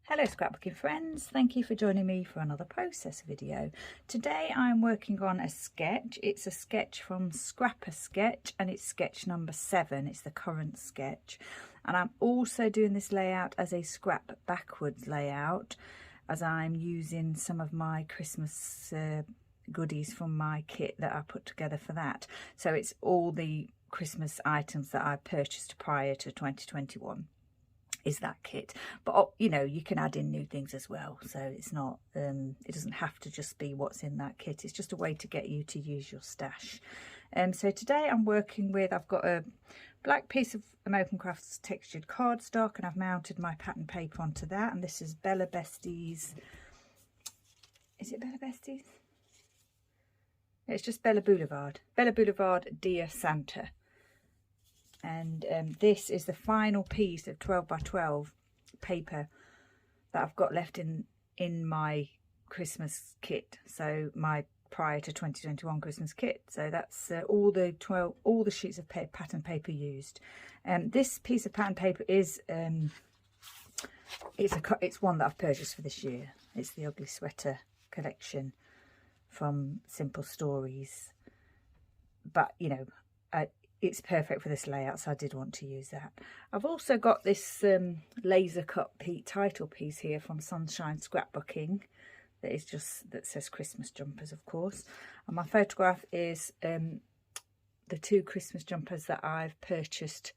Hello scrapbooking friends, thank you for joining me for another process video. Today I'm working on a sketch. It's a sketch from Scrapper Sketch and it's sketch number 7. It's the current sketch. And I'm also doing this layout as a scrap backwards layout as I'm using some of my Christmas goodies from my kit that I put together for that. So it's all the Christmas items that I purchased prior to 2021. Is that kit, but you know, you can add in new things as well, so it's not it doesn't have to just be what's in that kit. It's just a way to get you to use your stash. So today I'm working with, I've got a black piece of American Crafts textured cardstock and I've mounted my pattern paper onto that, and this is Blvd's, is it Blvd's? It's just Blvd Dear Santa. And this is the final piece of 12 by 12 paper that I've got left in my Christmas kit, so my prior to 2021 Christmas kit. So that's all the sheets of pattern paper used. This piece of pattern paper is it's one that I've purchased for this year. It's the Ugly Sweater collection from Simple Stories, but you know, it's perfect for this layout, so I did want to use that. I've also got this laser cut title piece here from Sunshine Scrapbooking that says Christmas jumpers, of course. And my photograph is the 2 Christmas jumpers that I've purchased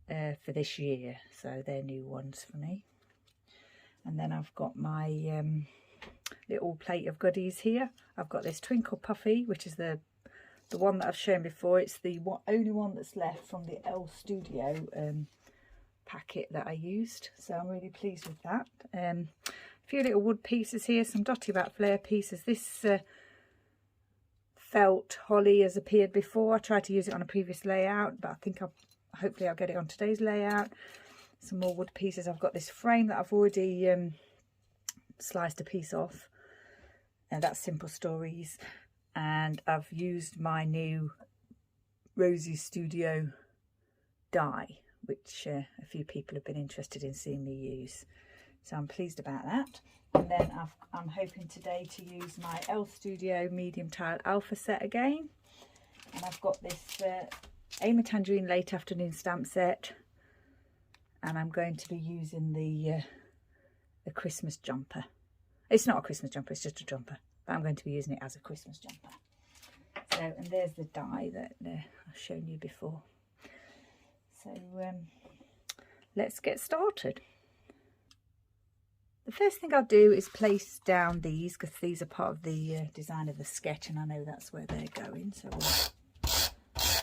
for this year, so they're new ones for me. And then I've got my little plate of goodies here. I've got this Twinkle Puffy, which is the one that I've shown before. It's the only one that's left from the Elle Studio packet that I used, so I'm really pleased with that. A few little wood pieces here, some Dotty Flair pieces. This felt holly has appeared before. I tried to use it on a previous layout, but I think hopefully I'll get it on today's layout. Some more wood pieces. I've got this frame that I've already sliced a piece off, and that's Simple Stories. And I've used my new Rosie Studio die, which a few people have been interested in seeing me use. So I'm pleased about that. And then I'm hoping today to use my Elle Studio medium tile alpha set again. And I've got this Elle Tangerine late afternoon stamp set. And I'm going to be using the Christmas jumper. It's not a Christmas jumper, it's just a jumper. I'm going to be using it as a Christmas jumper. So, and there's the die that I've shown you before. So let's get started. The first thing I'll do is place down these, because these are part of the design of the sketch and I know that's where they're going, so we'll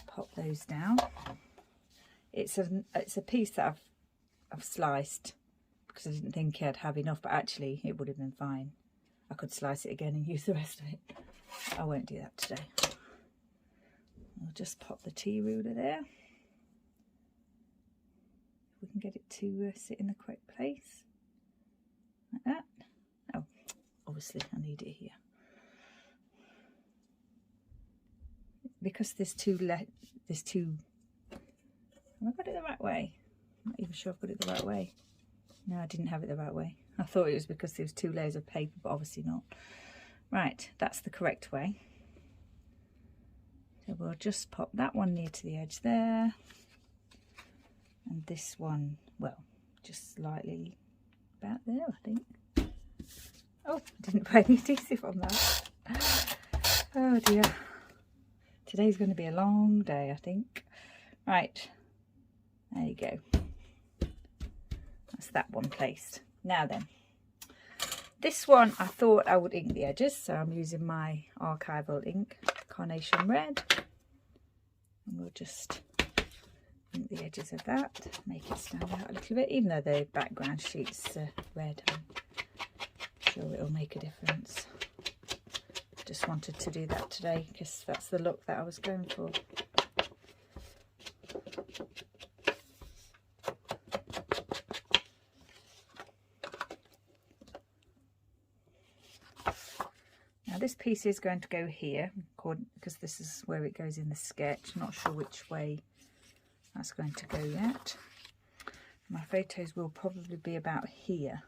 pop those down. It's a piece that I've sliced because I didn't think I'd have enough, but actually it would have been fine. I could slice it again and use the rest of it. I won't do that today. I'll just pop the T ruler there. If we can get it to sit in the correct place. Like that. Oh, obviously I need it here. Because there's two, have I got it the right way? I'm not even sure I've got it the right way. No, I didn't have it the right way. I thought it was because there was 2 layers of paper, but obviously not. Right, that's the correct way. So we'll just pop that one near to the edge there. And this one, well, just slightly about there, I think. Oh, I didn't put any adhesive on that. Oh dear. Today's going to be a long day, I think. Right, there you go. That's that one placed. Now then, this one I thought I would ink the edges, so I'm using my archival ink, Carnation Red, and we'll just ink the edges of that, make it stand out a little bit, even though the background sheet's red. I'm sure it'll make a difference. Just wanted to do that today because that's the look that I was going for. Now this piece is going to go here because this is where it goes in the sketch. I'm not sure which way that's going to go yet. My photos will probably be about here.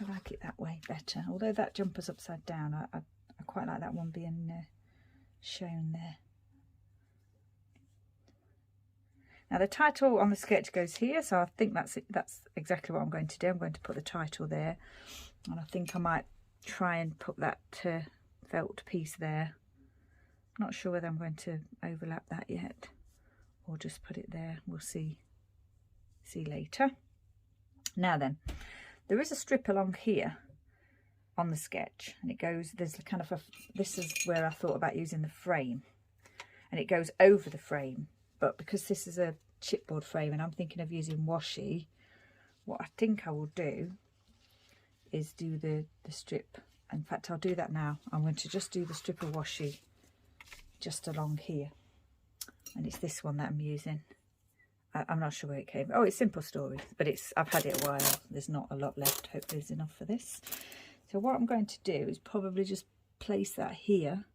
I like it that way better. Although that jumper's upside down, I quite like that one being shown there. Now the title on the sketch goes here, so I think that's exactly what I'm going to do. I'm going to put the title there, and I think I might try and put that felt piece there. Not sure whether I'm going to overlap that yet or just put it there. We'll see later. Now then, there is a strip along here on the sketch, and it goes, there's kind of this is where I thought about using the frame, and it goes over the frame. But because this is a chipboard frame and I'm thinking of using washi, what I think I will do is do the strip. In fact, I'll do that now. I'm going to just do the strip of washi just along here. And it's this one that I'm using. I'm not sure where it came. Oh, it's Simple Stories, but I've had it a while. There's not a lot left. Hopefully there's enough for this. So what I'm going to do is probably just place that here.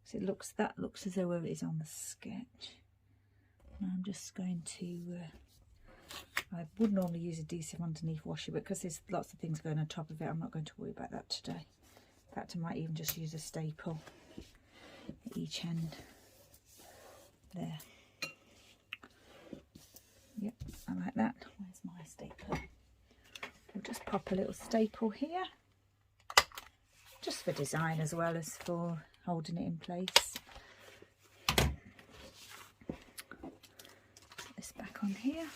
So that looks as though it is on the sketch. I'm just going to, I would normally use adhesive underneath washi, but because there's lots of things going on top of it, I'm not going to worry about that today. In fact, I might even just use a staple at each end. There. Yep, I like that. Where's my stapler? We'll just pop a little staple here, just for design as well as for holding it in place. Back on here.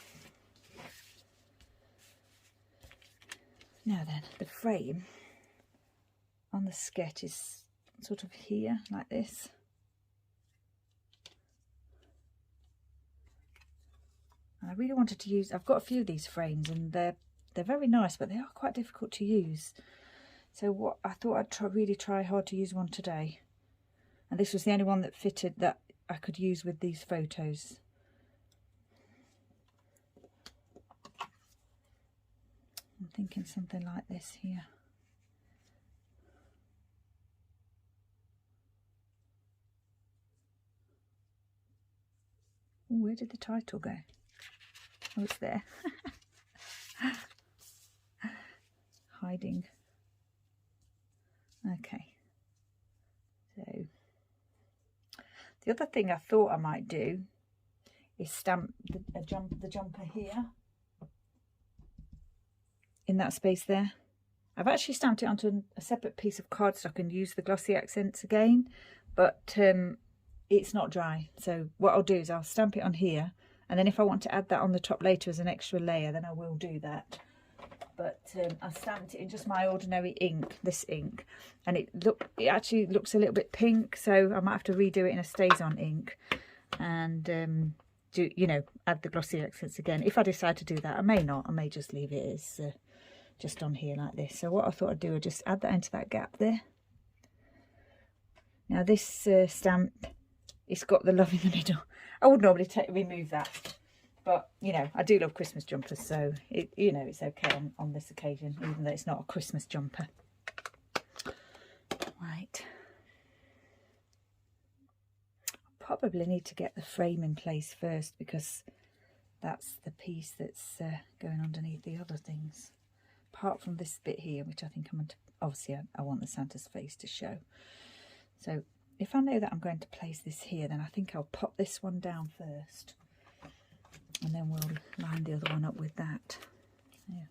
Now then, the frame on the sketch is sort of here like this. And I really wanted to use, I've got a few of these frames and they're very nice, but they are quite difficult to use. So what I thought I'd really try hard to use one today. And this was the only one that fitted that I could use with these photos. I'm thinking something like this here. Ooh, where did the title go? Oh, it's there. Hiding. Okay. So the other thing I thought I might do is stamp the jumper here. In that space there. I've actually stamped it onto a separate piece of cardstock and use the glossy accents again, but it's not dry. So what I'll do is I'll stamp it on here, and then if I want to add that on the top later as an extra layer, then I will do that. But I stamped it in just my ordinary ink, this ink, and it actually looks a little bit pink, so I might have to redo it in a StazOn ink and do, you know, add the glossy accents again. If I decide to do that, I may not. I may just leave it as just on here like this. So what I thought I'd do is just add that into that gap there. Now this stamp, it's got the love in the middle. I would normally remove that, but you know, I do love Christmas jumpers, so you know, it's okay on this occasion, even though it's not a Christmas jumper. Right. Probably need to get the frame in place first, because that's the piece that's going underneath the other things. Apart from this bit here, which I think I'm going to, obviously I want the Santa's face to show. So if I know that I'm going to place this here, then I think I'll pop this one down first, and then we'll line the other one up with that. Yeah.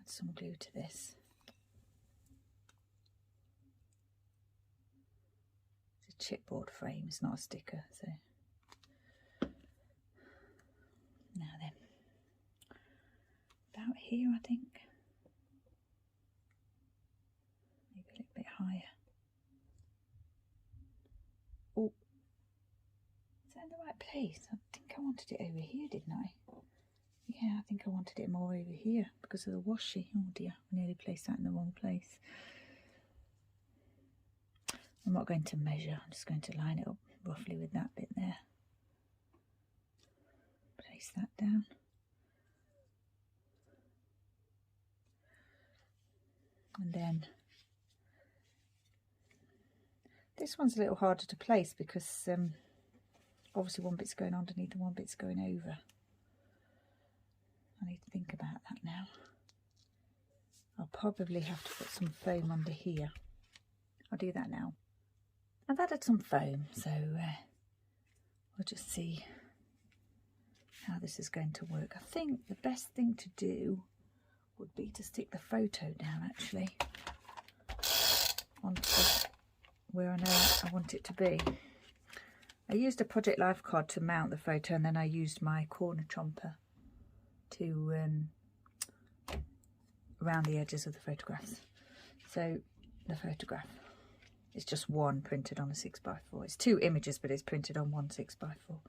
Add some glue to this. It's a chipboard frame, it's not a sticker, so now then, about here I think, maybe a little bit higher. Oh, is that in the right place? I think I wanted it over here, didn't I? Yeah, I think I wanted it more over here because of the washi. Oh dear, I nearly placed that in the wrong place. I'm not going to measure, I'm just going to line it up roughly with that bit there. Place that down. And then this one's a little harder to place because obviously one bit's going underneath and one bit's going over. I need to think about that now. I'll probably have to put some foam under here. I'll do that now. I've added some foam, so we'll just see how this is going to work. I think the best thing to do would be to stick the photo down actually onto where I know I want it to be. I used a Project Life card to mount the photo, and then I used my corner chomper to around the edges of the photographs. So the photograph is just one printed on a 6x4. It's two images, but it's printed on one 6x4.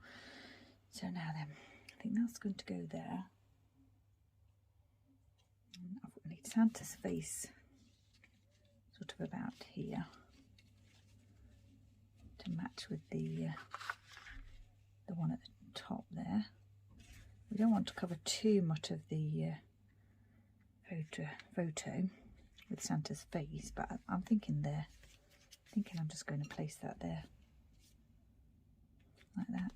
So now then, I think that's going to go there. I need Santa's face sort of about here to match with the one at the top there. We don't want to cover too much of the photo with Santa's face, but I'm thinking there. I'm just going to place that there like that.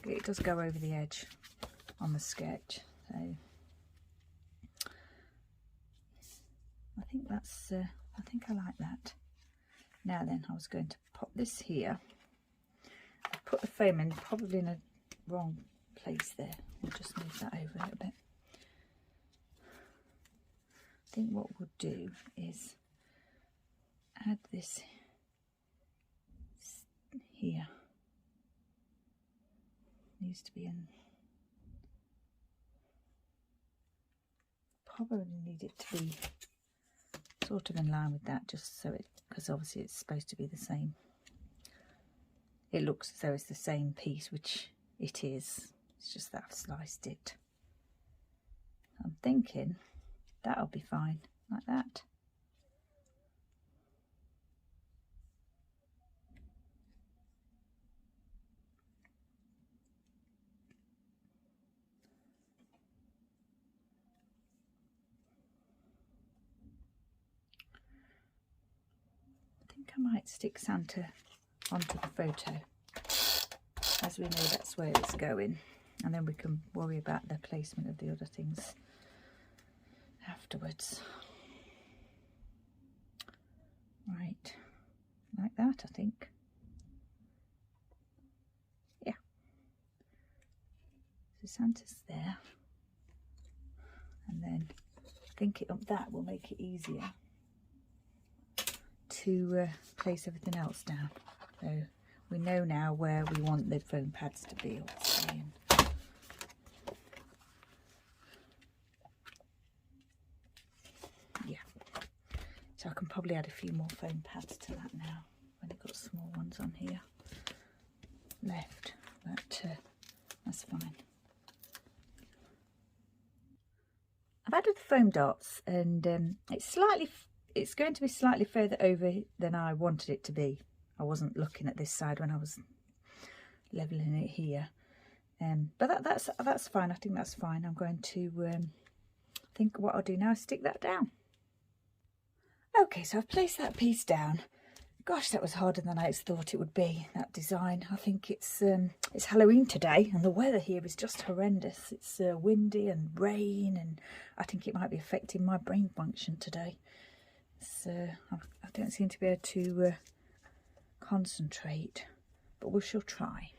It does go over the edge on the sketch, so I think that's I think I like that. Now then, I was going to pop this here. I put the foam in probably in a wrong place there. We'll just move that over a little bit. I think what we'll do is add this here. Needs to be in, probably need it to be sort of in line with that, just so it, because obviously it's supposed to be the same. It looks as though it's the same piece, which it is. It's just that I've sliced it. I'm thinking that'll be fine, like that. I think I might stick Santa onto the photo, as we know that's where it's going, and then we can worry about the placement of the other things afterwards. Right, like that, I think. Yeah. So Santa's there, and then I think that will make it easier to place everything else down. So we know now where we want the foam pads to be. Yeah, so I can probably add a few more foam pads to that now when I've got small ones on here left, but that's fine. I've added the foam dots, and it's going to be slightly further over than I wanted it to be. I wasn't looking at this side when I was leveling it here, but that's fine. I think that's fine. I'm going to think what I'll do now is stick that down. Okay, so I've placed that piece down. Gosh, that was harder than I thought it would be, that design. I think it's Halloween today, and the weather here is just horrendous. It's windy and rain, and I think it might be affecting my brain function today. I don't seem to be able to concentrate, but we shall try.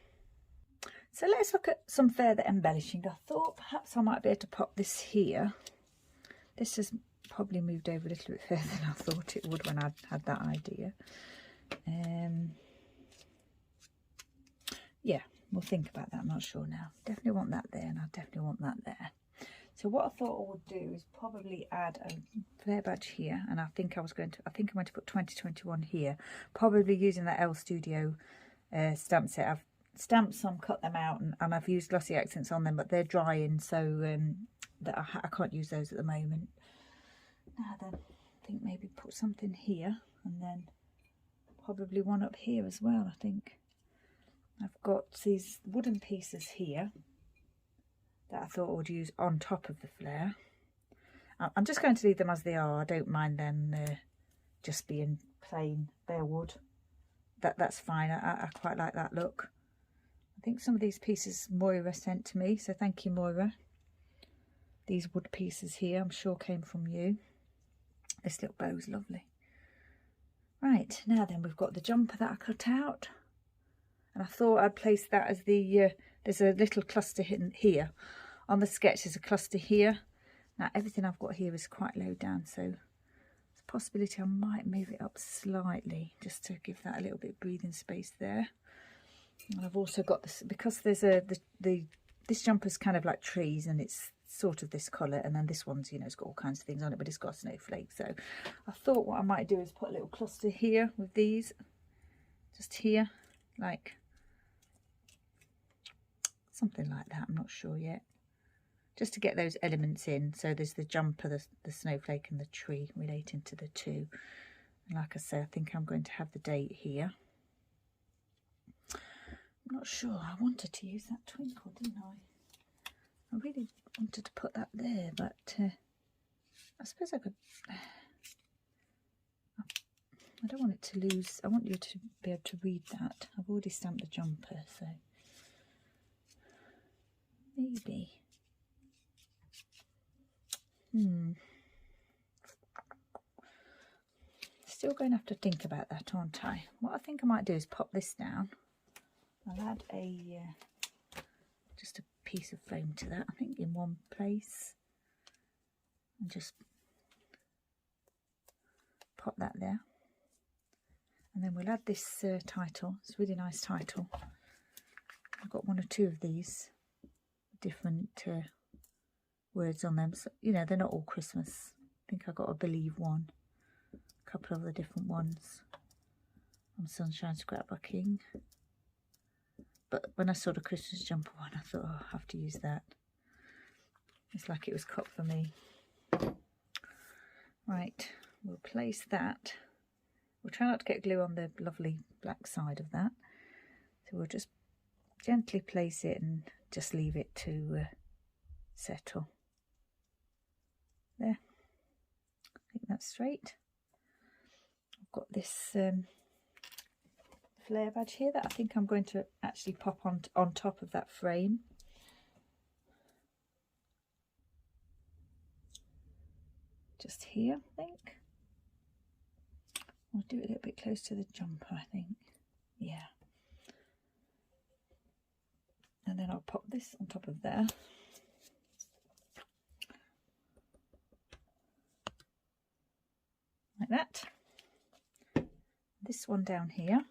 So let's look at some further embellishing. I thought perhaps I might be able to pop this here. This has probably moved over a little bit further than I thought it would when I had that idea. Yeah, we'll think about that. I'm not sure now. Definitely want that there, and I definitely want that there. So what I thought I would do is probably add a Flair badge here, and I think I'm going to put 2021 here, probably using that Elle Studio stamp set. I've stamped some, cut them out, and I've used glossy accents on them, but they're drying, so that I can't use those at the moment. Now then, I think maybe put something here, and then probably one up here as well. I think I've got these wooden pieces here that I thought I would use on top of the Flair. I'm just going to leave them as they are. I don't mind them just being plain bare wood. That's fine. I quite like that look. I think some of these pieces Moira sent to me, so thank you, Moira. These wood pieces here, I'm sure came from you. This little bow's lovely. Right, now then we've got the jumper that I cut out. And I thought I'd place that as the, there's a little cluster hidden here. On the sketch there's a cluster here. Now everything I've got here is quite low down, so there's a possibility I might move it up slightly just to give that a little bit of breathing space there. And I've also got this, because there's this jumper's kind of like trees and it's sort of this colour, and then this one's, you know, it's got all kinds of things on it, but it's got a snowflake. So I thought what I might do is put a little cluster here with these, just here, like something like that. I'm not sure yet, just to get those elements in. So there's the jumper, the snowflake and the tree relating to the two. And like I say, I think I'm going to have the date here. I'm not sure. I wanted to use that twinkle, didn't I? I really wanted to put that there, but I suppose I could. I don't want it to lose. I want you to be able to read that. I've already stamped the jumper, so maybe. Still going to have to think about that, aren't I? What I think I might do is pop this down. I'll add a just a piece of foam to that, I think, in one place, and just pop that there. And then we'll add this title. It's a really nice title. I've got one or two of these different words on them, so you know they're not all Christmas. I think I got a Believe one, a couple of the different ones on Sunshine Scrapbooking. But when I saw the Christmas jumper one, I thought, oh, I have to use that. It's like it was cut for me. Right, we'll place that. We'll try not to get glue on the lovely black side of that. So we'll just gently place it and just leave it to settle. There. I think that's straight. I've got this Flair badge here that I think I'm going to actually pop on top of that frame. Just here, I think. I'll do it a little bit close to the jumper, I think. Yeah. And then I'll pop this on top of there. Like that. This one down here.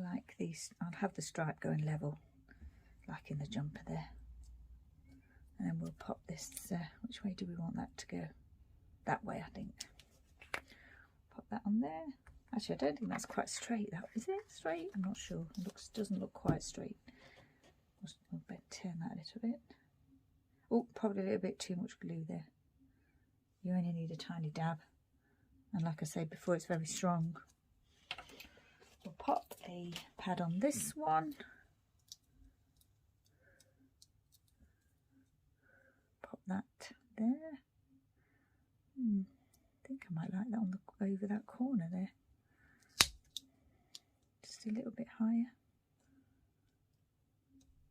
I like these. I'll have the stripe going level, like in the jumper there. And then we'll pop this, which way do we want that to go? That way, I think. Pop that on there. Actually, I don't think that's quite straight. That is it straight? I'm not sure. It doesn't look quite straight. I'll turn that a little bit. Oh, probably a little bit too much glue there. You only need a tiny dab. And like I said before, it's very strong. We'll pop a pad on this one. Pop that there. I think I might like that on the over that corner there. Just a little bit higher.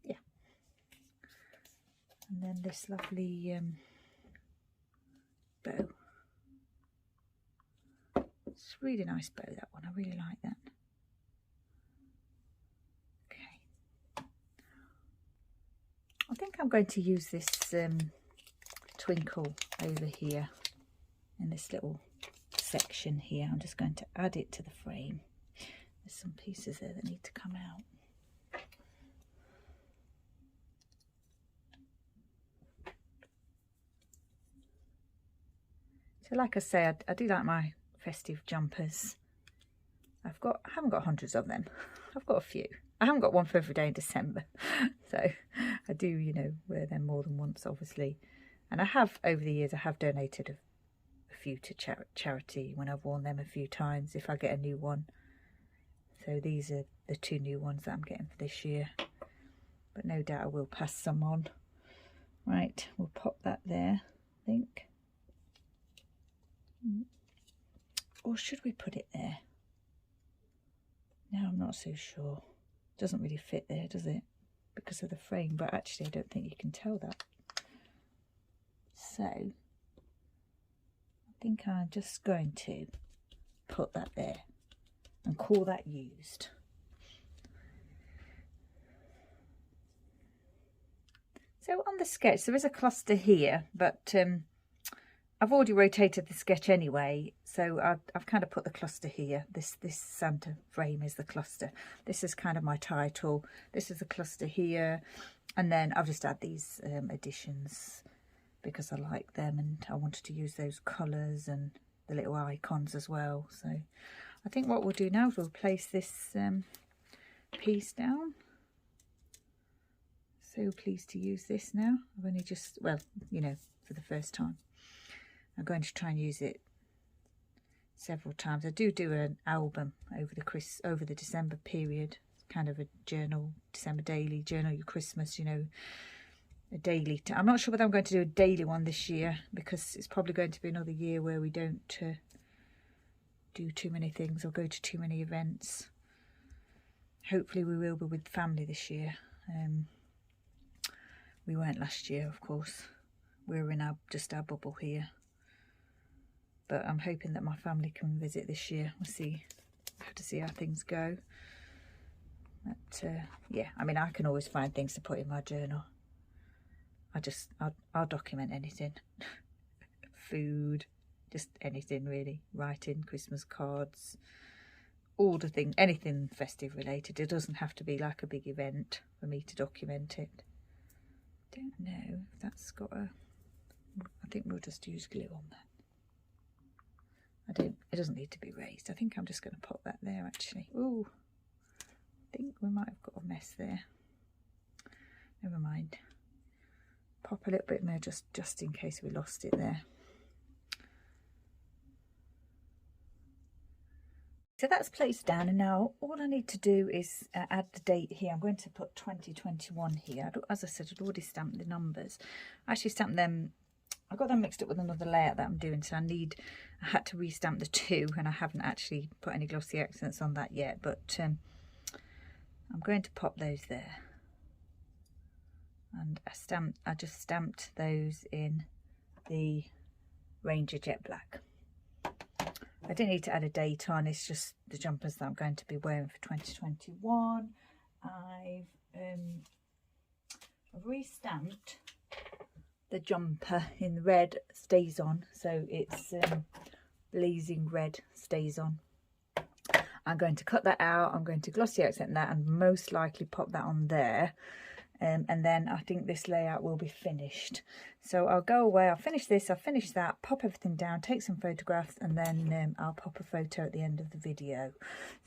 Yeah. And then this lovely bow. It's a really nice bow, that one. I really like that. I think I'm going to use this twinkle over here in this little section here. I'm just going to add it to the frame. There's some pieces there that need to come out. So like I say, I do like my festive jumpers. I haven't got hundreds of them. I've got a few. I haven't got one for every day in December, so I do, you know, wear them more than once, obviously. And I have, over the years, I have donated a few to charity when I've worn them a few times, if I get a new one. So these are the 2 new ones that I'm getting for this year. But no doubt I will pass some on. Right, we'll pop that there, I think. Or should we put it there? No, I'm not so sure. Doesn't really fit there, does it? because of the frame, but actually I don't think you can tell that. So I think I'm just going to put that there and call that used. So on the sketch there is a cluster here, but I've already rotated the sketch anyway, so I've kind of put the cluster here. This Santa frame is the cluster. This is kind of my title. This is the cluster here, and then I've just add these additions because I like them and I wanted to use those colours and the little icons as well. So I think what we'll do now is we'll place this piece down. So pleased to use this now. I've only just, well, you know, for the first time. I'm going to try and use it several times. I do an album over the December period, kind of a journal, December daily, journal your Christmas, you know, a daily. I'm not sure whether I'm going to do a daily one this year, because it's probably going to be another year where we don't do too many things or go to too many events. Hopefully we will be with family this year. We weren't last year, of course. We were in just our bubble here. But I'm hoping that my family can visit this year. We'll see. Have to see how things go. But yeah, I mean, I can always find things to put in my journal. I'll document anything. Food, just anything really. Writing, Christmas cards, all the things, anything festive related. It doesn't have to be like a big event for me to document it. Don't know if that's got a... I think we'll just use glue on that. It doesn't need to be raised. I think I'm just going to pop that there actually. Ooh, I think we might have got a mess there. Never mind. Pop a little bit more just in case we lost it there. So that's placed down, and now all I need to do is add the date here. I'm going to put 2021 here. As I said, I'd already stamped the numbers. I actually stamped them. I got them mixed up with another layout that I'm doing, so I had to restamp the two, and I haven't actually put any glossy accents on that yet, but I'm going to pop those there. And I just stamped those in the Ranger Jet Black. I didn't need to add a date on, it's just the jumpers that I'm going to be wearing for 2021. I've restamped the jumper in red, stays on, so it's blazing red, stays on. I'm going to cut that out, I'm going to glossy accent that and most likely pop that on there, and then I think this layout will be finished. So I'll go away, I'll finish this, I'll finish that, pop everything down, take some photographs, and then I'll pop a photo at the end of the video.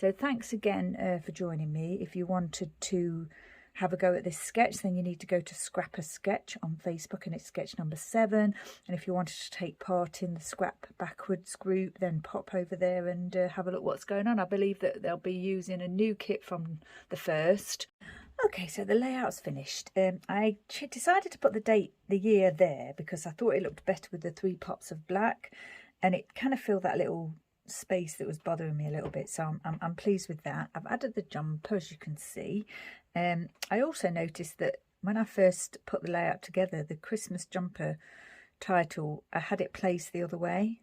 So thanks again for joining me. If you wanted to have a go at this sketch, then you need to go to Scrapper Sketch on Facebook, and it's sketch number 7. And if you wanted to take part in the Scrap Backwards group, then pop over there and have a look what's going on. I believe that they'll be using a new kit from the 1st. Okay, so the layout's finished. I decided to put the year there because I thought it looked better with the 3 pops of black, and it kind of filled that little space that was bothering me a little bit, so I'm pleased with that. I've added the jumper, as you can see. I also noticed that when I first put the layout together, the Christmas jumper title, I had it placed the other way,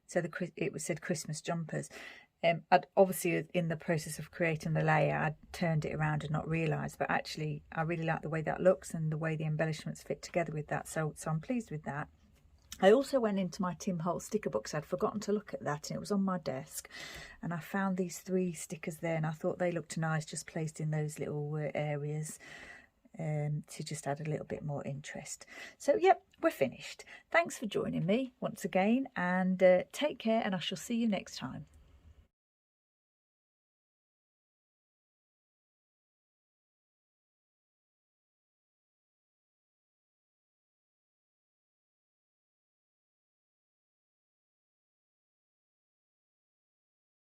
so it said Christmas jumpers. I'd obviously, in the process of creating the layout, I'd turned it around and not realised, but actually I really like the way that looks and the way the embellishments fit together with that, so I'm pleased with that. I also went into my Tim Holtz sticker books. I'd forgotten to look at that, and it was on my desk, and I found these 3 stickers there, and I thought they looked nice just placed in those little areas to just add a little bit more interest. So yep, we're finished. Thanks for joining me once again, and take care, and I shall see you next time.